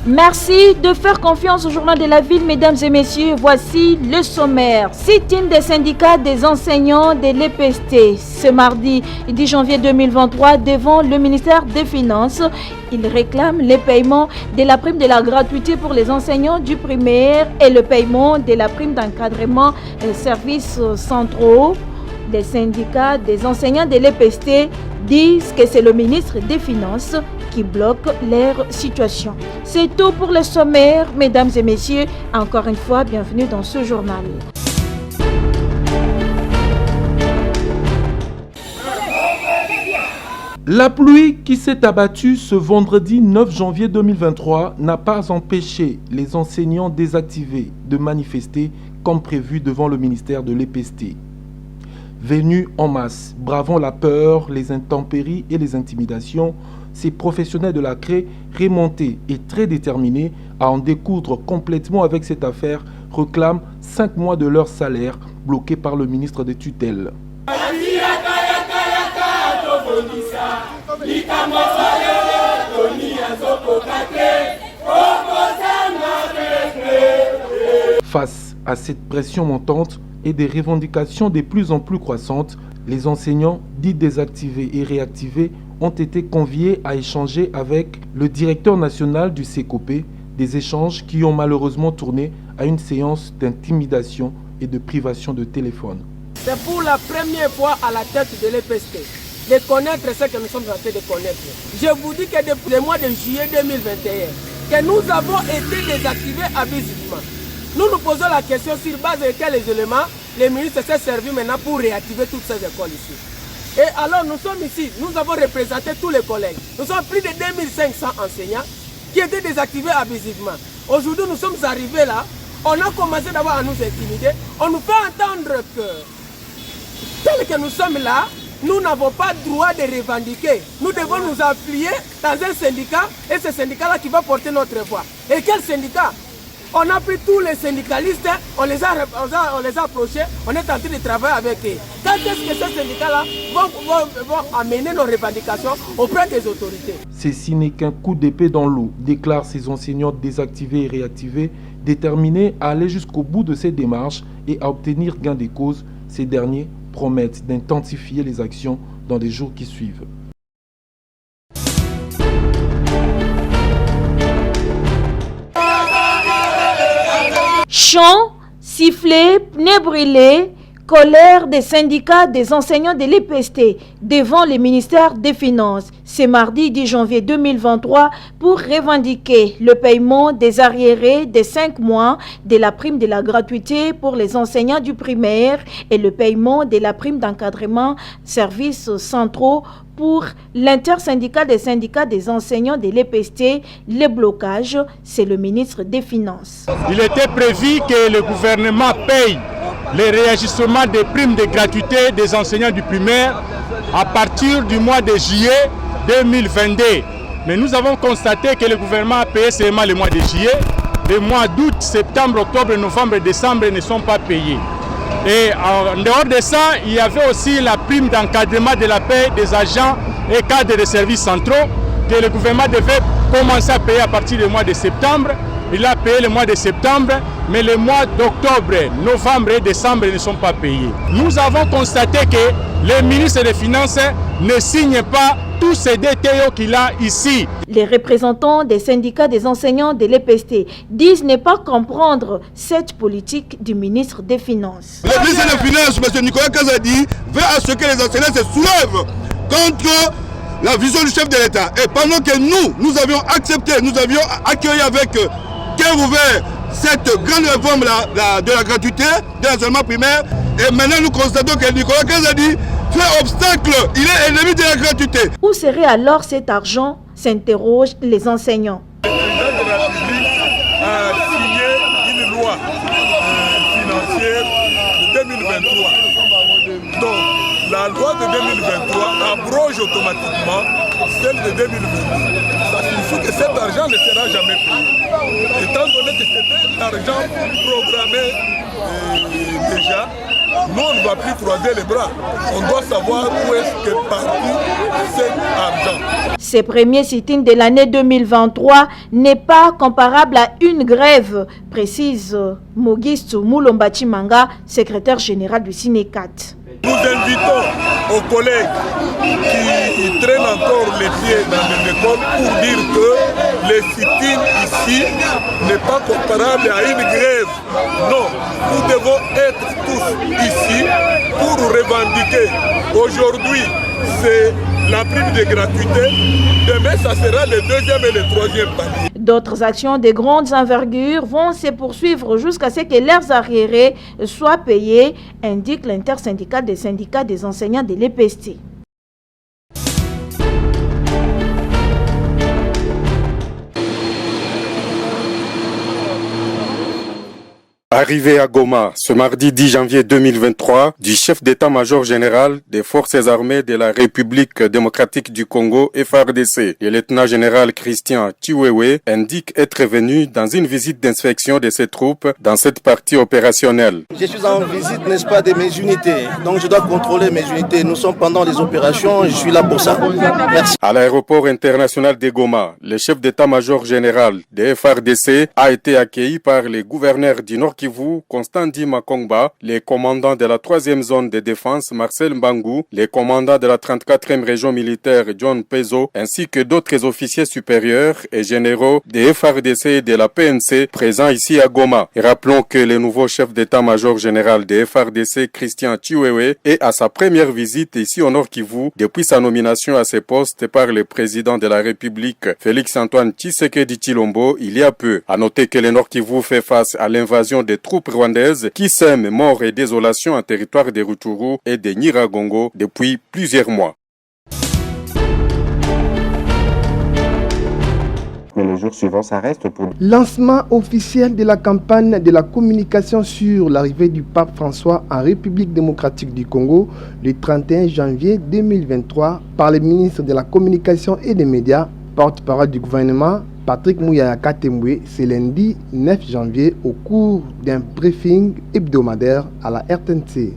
Merci de faire confiance au journal de la ville, mesdames et messieurs. Voici le sommaire. Sit-in des syndicats des enseignants de l'EPST ce mardi 10 janvier 2023 devant le ministère des Finances. Ils réclament le paiement de la prime de la gratuité pour les enseignants du primaire et le paiement de la prime d'encadrement des services centraux. Les syndicats des enseignants de l'EPST disent que c'est le ministre des Finances qui bloque leur situation. C'est tout pour le sommaire, mesdames et messieurs. Encore une fois, bienvenue dans ce journal. La pluie qui s'est abattue ce vendredi 9 janvier 2023 n'a pas empêché les enseignants désactivés de manifester comme prévu devant le ministère de l'EPST. Venus en masse, bravant la peur, les intempéries et les intimidations, ces professionnels de la CRE, remontés et très déterminés à en découdre complètement avec cette affaire, réclament 5 mois de leur salaire bloqués par le ministre des tutelles. Face à cette pression montante et des revendications de plus en plus croissantes, les enseignants dits désactivés et réactivés ont été conviés à échanger avec le directeur national du CECOPE, des échanges qui ont malheureusement tourné à une séance d'intimidation et de privation de téléphone. C'est pour la première fois à la tête de l'EPST de connaître ce que nous sommes en train de connaître. Je vous dis que depuis le mois de juillet 2021, que nous avons été désactivés abusivement. Nous nous posons la question sur base de quels éléments le ministre s'est servi maintenant pour réactiver toutes ces écoles ici. Et alors nous sommes ici, nous avons représenté tous les collègues. Nous sommes plus de 2500 enseignants qui étaient désactivés abusivement. Aujourd'hui nous sommes arrivés là, on a commencé d'abord à nous intimider. On nous fait entendre que tel que nous sommes là, nous n'avons pas le droit de revendiquer. Nous devons nous appuyer dans un syndicat et ce syndicat-là qui va porter notre voix. Et quel syndicat? On a pris tous les syndicalistes, on les a approchés, on est en train de travailler avec eux. Quand est-ce que ces syndicats-là vont amener nos revendications auprès des autorités? Ceci n'est qu'un coup d'épée dans l'eau, déclarent ces enseignants désactivés et réactivés, déterminés à aller jusqu'au bout de ces démarches et à obtenir gain de cause. Ces derniers promettent d'intensifier les actions dans les jours qui suivent. Chants, sifflets, pneus brûlés, colère des syndicats des enseignants de l'EPST devant le ministère des Finances. C'est mardi 10 janvier 2023 pour revendiquer le paiement des arriérés des 5 mois de la prime de la gratuité pour les enseignants du primaire et le paiement de la prime d'encadrement services centraux pour l'intersyndical des syndicats des enseignants de l'EPST. Le blocage, c'est le ministre des Finances. Il était prévu que le gouvernement paye les réajustements des primes de gratuité des enseignants du primaire à partir du mois de juillet 2022. Mais nous avons constaté que le gouvernement a payé seulement le mois de juillet. Les mois d'août, septembre, octobre, novembre et décembre ne sont pas payés. Et en dehors de ça, il y avait aussi la prime d'encadrement de la paie des agents et cadres de services centraux que le gouvernement devait commencer à payer à partir du mois de septembre. Il a payé le mois de septembre, mais les mois d'octobre, novembre et décembre ne sont pas payés. Nous avons constaté que le ministre des Finances ne signe pas tous ces DTO qu'il a ici. Les représentants des syndicats des enseignants de l'EPST disent ne pas comprendre cette politique du ministre des Finances. Le ministre des Finances, M. Nicolas Kazadi, veut à ce que les enseignants se soulèvent contre la vision du chef de l'État. Et pendant que nous avions accepté, nous avions accueilli avec cœur ouvert cette grande réforme de la gratuité de l'enseignement primaire, et maintenant nous constatons que Nicolas Kazadi fait obstacle, il est ennemi de la gratuité. Où serait alors cet argent, s'interrogent les enseignants. Le président de la République a signé une loi financière de 2023. Donc la loi de 2023 abroge automatiquement celle de 2022. Ça signifie que cet argent ne sera jamais payé. Étant donné que c'était l'argent programmé déjà, nous on ne va plus croiser les bras. On doit savoir où est-ce que parti cet argent. Ces premiers sit-ins de l'année 2023 n'est pas comparable à une grève, précise Mogistu Mulombachi Manga, secrétaire général du Sinécat. Nous invitons aux collègues qui traînent encore les pieds dans les écoles pour dire que les sit-ins ici n'est pas comparable à une grève. Non, nous devons être tous ici pour revendiquer. Aujourd'hui, c'est la prime de gratuité. Demain, ça sera le deuxième et le troisième palier. D'autres actions de grandes envergures vont se poursuivre jusqu'à ce que leurs arriérés soient payés, indique l'intersyndical des syndicats des enseignants de l'EPST. Arrivé à Goma ce mardi 10 janvier 2023 du chef d'état-major général des forces armées de la République démocratique du Congo FARDC, le lieutenant-général Christian Chiwewe indique être venu dans une visite d'inspection de ses troupes dans cette partie opérationnelle. Je suis en visite, n'est-ce pas, de mes unités. Donc je dois contrôler mes unités. Nous sommes pendant les opérations, je suis là pour ça. Merci. À l'aéroport international de Goma, le chef d'état-major général des FARDC a été accueilli par les gouverneurs du Nord Kivu, Constantin Makongba, les commandants de la 3e zone de défense, Marcel Mbangou, les commandants de la 34e région militaire, John Pezo, ainsi que d'autres officiers supérieurs et généraux des FARDC et de la PNC présents ici à Goma. Et rappelons que le nouveau chef d'état-major général des FARDC, Christian Chiwewe, est à sa première visite ici au Nord Kivu depuis sa nomination à ce poste par le président de la République, Félix-Antoine Tshisekedi Tshilombo, il y a peu. À noter que le Nord Kivu fait face à l'invasion des troupes rwandaises qui sèment mort et désolation en territoire de Rutshuru et de Nyiragongo depuis plusieurs mois. Mais le jour suivant, ça reste pour... Lancement officiel de la campagne de la communication sur l'arrivée du pape François en République démocratique du Congo le 31 janvier 2023 par le ministre de la Communication et des Médias, porte-parole du gouvernement, Patrick Mouyaya Katembwe, ce lundi 9 janvier au cours d'un briefing hebdomadaire à la RTNC.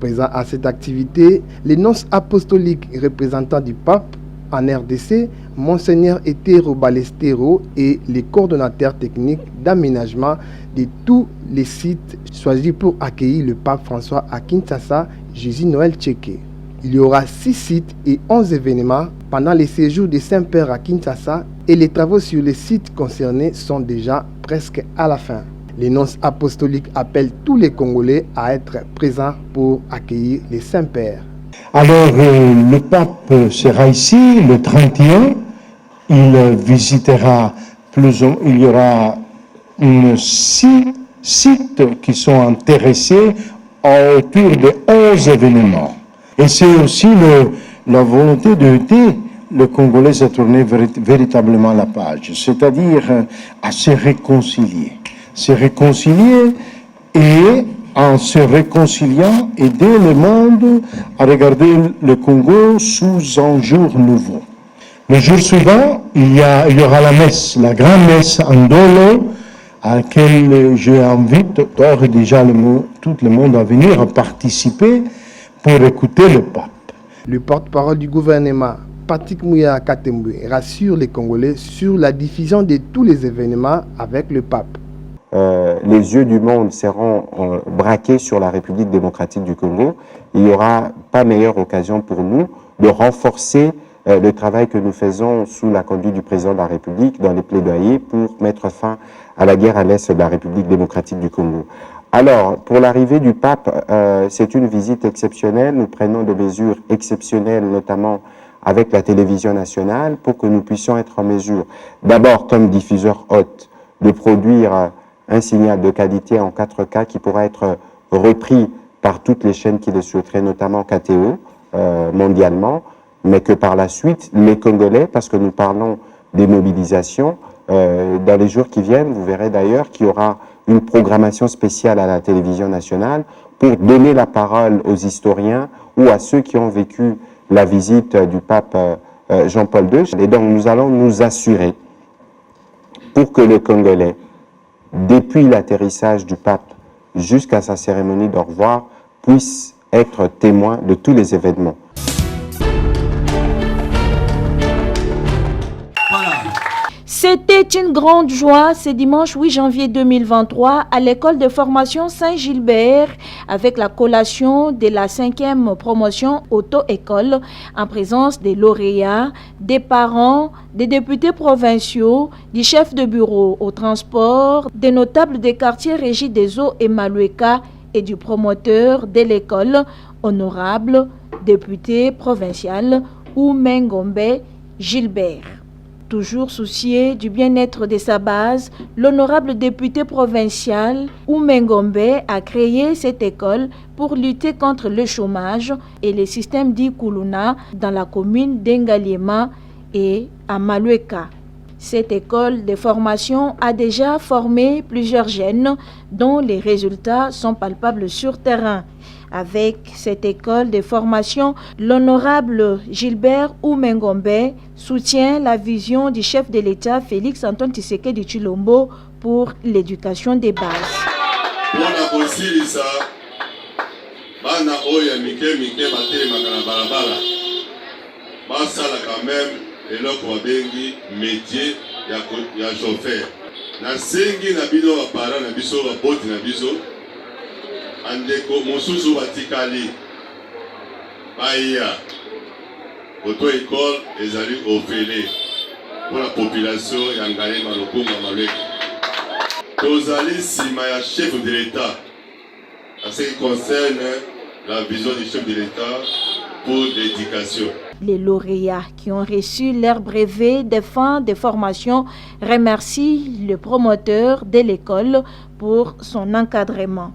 Présent à cette activité, les nonces apostoliques représentants du pape en RDC, Monseigneur Etero Balestero et les coordonnateurs techniques d'aménagement de tous les sites choisis pour accueillir le pape François à Kinshasa, Jésus Noël Tchéké. Il y aura 6 sites et 11 événements pendant les séjours des Saint-Pères à Kinshasa et les travaux sur les sites concernés sont déjà presque à la fin. Les nonces apostoliques appellent tous les Congolais à être présents pour accueillir les Saint-Pères. Alors, le pape sera ici le 31. Il visitera il y aura 6 sites qui sont intéressés autour de 11 événements. Et c'est aussi la volonté d'aider le Congolais à tourner véritablement la page, c'est-à-dire à se réconcilier. Se réconcilier et en se réconciliant, aider le monde à regarder le Congo sous un jour nouveau. Le jour suivant, il y aura la messe, la grande messe en Ndolo, à laquelle j'invite d'ores et déjà tout le monde à venir participer pour écouter le pape. Le porte-parole du gouvernement, Patrick Mouyaya Katembwe, rassure les Congolais sur la diffusion de tous les événements avec le pape. Les yeux du monde seront braqués sur la République démocratique du Congo. Il n'y aura pas meilleure occasion pour nous de renforcer le travail que nous faisons sous la conduite du président de la République dans les plaidoyers pour mettre fin à la guerre à l'est de la République démocratique du Congo. Alors, pour l'arrivée du pape, c'est une visite exceptionnelle. Nous prenons des mesures exceptionnelles, notamment avec la télévision nationale, pour que nous puissions être en mesure, d'abord comme diffuseur hôte, de produire un signal de qualité en 4K qui pourra être repris par toutes les chaînes qui le souhaiteraient, notamment KTO, mondialement, mais que par la suite, les Congolais, parce que nous parlons des mobilisations, dans les jours qui viennent, vous verrez d'ailleurs qu'il y aura une programmation spéciale à la télévision nationale pour donner la parole aux historiens ou à ceux qui ont vécu la visite du pape Jean-Paul II. Et donc nous allons nous assurer pour que les Congolais, depuis l'atterrissage du pape jusqu'à sa cérémonie d'au revoir, puissent être témoins de tous les événements. C'était une grande joie ce dimanche 8 janvier 2023 à l'école de formation Saint-Gilbert avec la collation de la 5e promotion auto-école en présence des lauréats, des parents, des députés provinciaux, du chef de bureau au transport, des notables des quartiers régis des eaux et Malueka et du promoteur de l'école, honorable député provincial Oumengombe Gilbert. Toujours soucié du bien-être de sa base, l'honorable député provincial Oumengombe a créé cette école pour lutter contre le chômage et les systèmes d'Ikuluna dans la commune d'Engaliema et à Malueka. Cette école de formation a déjà formé plusieurs jeunes dont les résultats sont palpables sur terrain. Avec cette école de formation, l'honorable Gilbert Oumengombe soutient la vision du chef de l'État Félix Antoine Tshisekedi Tshilombo pour l'éducation des bases. Métier ya chauffeur na sengi na bino ba para na biso ba boti na biso andeko mosusu batikali baya auto école ezali ofele pour la population ya Ngalema Lokunga Malueka tozali sima ya chef de l'État en ce qui concerne la vision du chef de l'État pour l'éducation. Les lauréats qui ont reçu leur brevet de fin de formation remercient le promoteur de l'école pour son encadrement.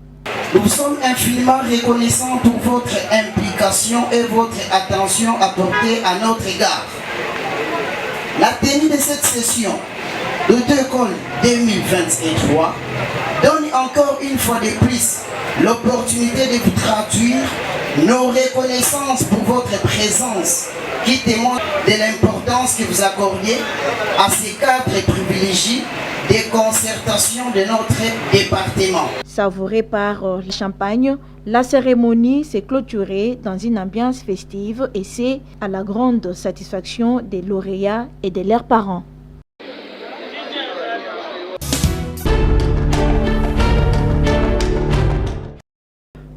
Nous sommes infiniment reconnaissants pour votre implication et votre attention apportée à notre égard. La tenue de cette session d'auto-école 2023 donne encore une fois de plus l'opportunité de vous traduire nos reconnaissances pour votre présence qui témoigne de l'importance que vous accordiez à ces cadres privilégiés des concertations de notre département. Savourée par le champagne, la cérémonie s'est clôturée dans une ambiance festive et c'est à la grande satisfaction des lauréats et de leurs parents.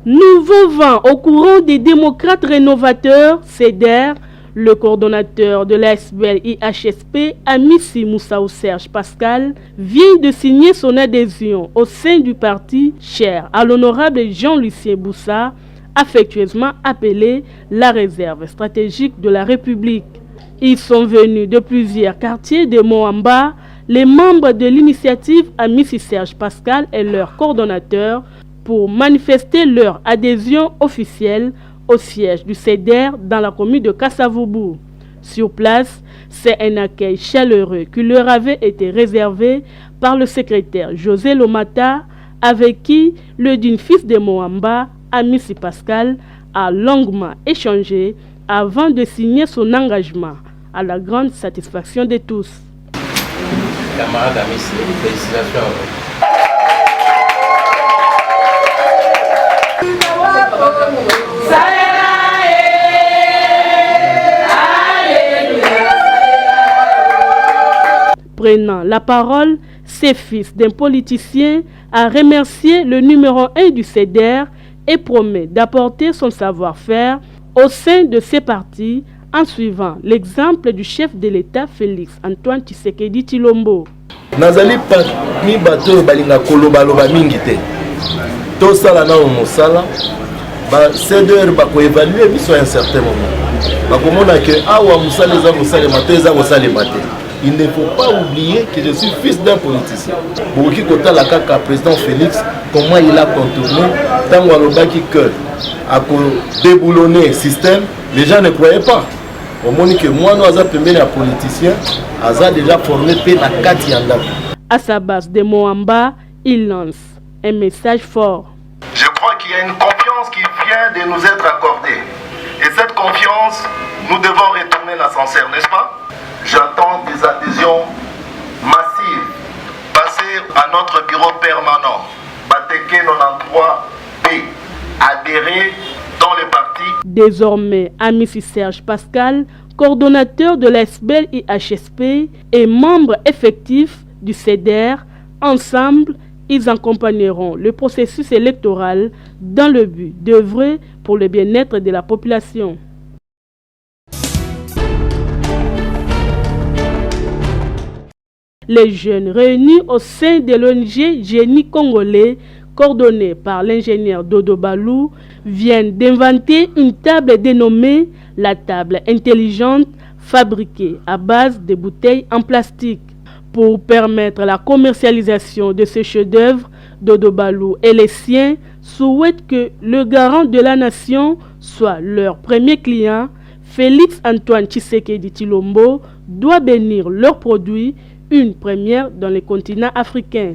Nouveau vent au courant des démocrates rénovateurs, CEDER, le coordonnateur de l'ASBL IHSP, Amissi Moussa Serge Pascal, vient de signer son adhésion au sein du parti cher à l'honorable Jean-Lucien Boussa, affectueusement appelé la réserve stratégique de la République. Ils sont venus de plusieurs quartiers de Moamba. Les membres de l'initiative Amissi Serge Pascal et leur coordonnateur pour manifester leur adhésion officielle au siège du CEDER dans la commune de Kasavubu. Sur place, c'est un accueil chaleureux qui leur avait été réservé par le secrétaire José Lomata, avec qui le digne fils de Moamba, Amissi Pascal, a longuement échangé avant de signer son engagement, à la grande satisfaction de tous. Camarade Amissi, félicitations. Prenant la parole, ses fils d'un politicien a remercié le numéro 1 du CEDER et promet d'apporter son savoir-faire au sein de ces partis en suivant l'exemple du chef de l'État Félix Antoine Tshisekedi Tshilombo. Nazali parmi bato balinga koloba loba mingi te. To sala na mosala ba CEDER ba ko évaluer biso à un certain moment. Ba komona que awa musala za musala mato za musala maté. Il ne faut pas oublier que je suis fils d'un politicien. Boki kota la kaka président Félix, comment il a contourné dans Walobaki que à déboulonner le système, les gens ne croyaient pas. Au moment que moi nous avons premier politicien, a déjà formé la Katianda. À sa base de Moamba, il lance un message fort. Je crois qu'il y a une confiance qui vient de nous être accordée. Et cette confiance, nous devons retourner l'ascenseur, n'est-ce pas? J'attends des adhésions massives. Passez à notre bureau permanent, Bateke 93B, AD adhérer dans les partis. Désormais, Amissi Serge Pascal, coordonnateur de l'SBL IHSP et membre effectif du CEDER, ensemble, ils accompagneront le processus électoral dans le but d'œuvrer pour le bien-être de la population. Les jeunes réunis au sein de l'ONG Génie Congolais, coordonné par l'ingénieur Dodo Balou, viennent d'inventer une table dénommée la table intelligente, fabriquée à base de bouteilles en plastique. Pour permettre la commercialisation de ce chef-d'œuvre, Dodo Balou et les siens souhaitent que le garant de la nation soit leur premier client. Félix Antoine Tshisekedi Tshilombo doit bénir leurs produits, une première dans le continent africain.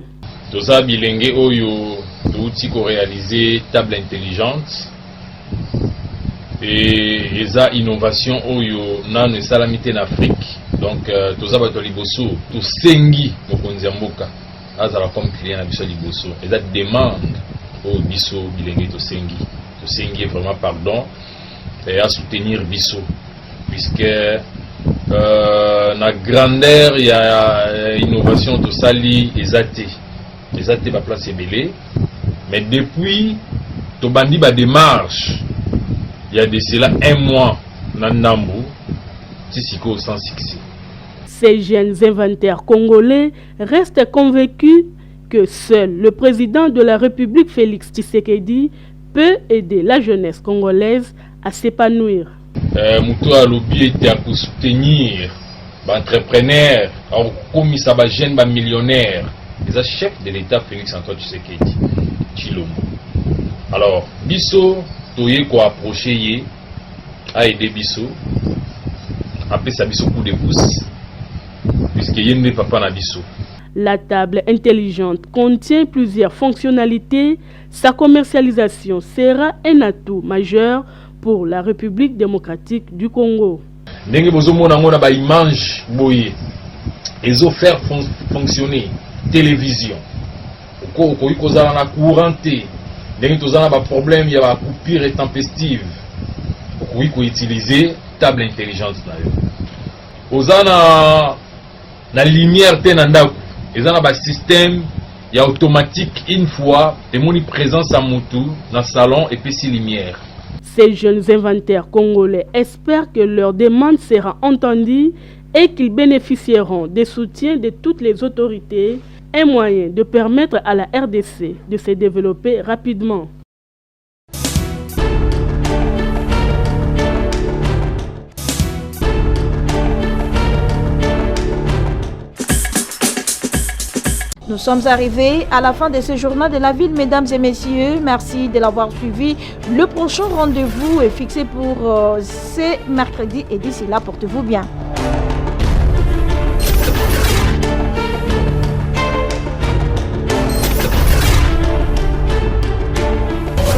Toza bilenge oyo touti ko réaliser table intelligente et eza innovation oyo nanu esalamite en Afrique. Donc toza bato liboso to sengi mokonzi mboka azala comme client na biso liboso. Eza demande au biso bilenge to sengi vraiment pardon et à soutenir biso puisque na grandeur ya innovation to sali ezate ba place ebele mais depuis to bandi ba démarche il y a de cela un mois na Nambu tisiko sans succès. Ces jeunes inventaires congolais restent convaincus que seul le président de la République Félix Tshisekedi peut aider la jeunesse congolaise à s'épanouir. Mutu alobi était à soutenir l'entrepreneur, comme ça va jeune ba millionnaire. Les chefs de l'État Félix Antoine Tshisekedi Tshilombo. Alors, biso toye ko approcher a aider biso. Après ça biso coup de pouce puisque yende papa na biso. La table intelligente contient plusieurs fonctionnalités. Sa commercialisation sera un atout majeur pour la République démocratique du Congo. Ndenge bozomona ngona ba image boye ezo faire fonctionner télévision. Oko ikozala na couranté. Ndenge tozana ba problème ya ba coupure intempestive. Oko iko utiliser table intelligente na yo. Ozana na lumière te na ndako. Ezana ba système ya automatique une fois emoni présence à mutu na salon et puis si lumière. Ces jeunes inventaires congolais espèrent que leur demande sera entendue et qu'ils bénéficieront des soutiens de toutes les autorités, un moyen de permettre à la RDC de se développer rapidement. Nous sommes arrivés à la fin de ce journal de la ville, mesdames et messieurs. Merci de l'avoir suivi. Le prochain rendez-vous est fixé pour ce mercredi et d'ici là, portez-vous bien.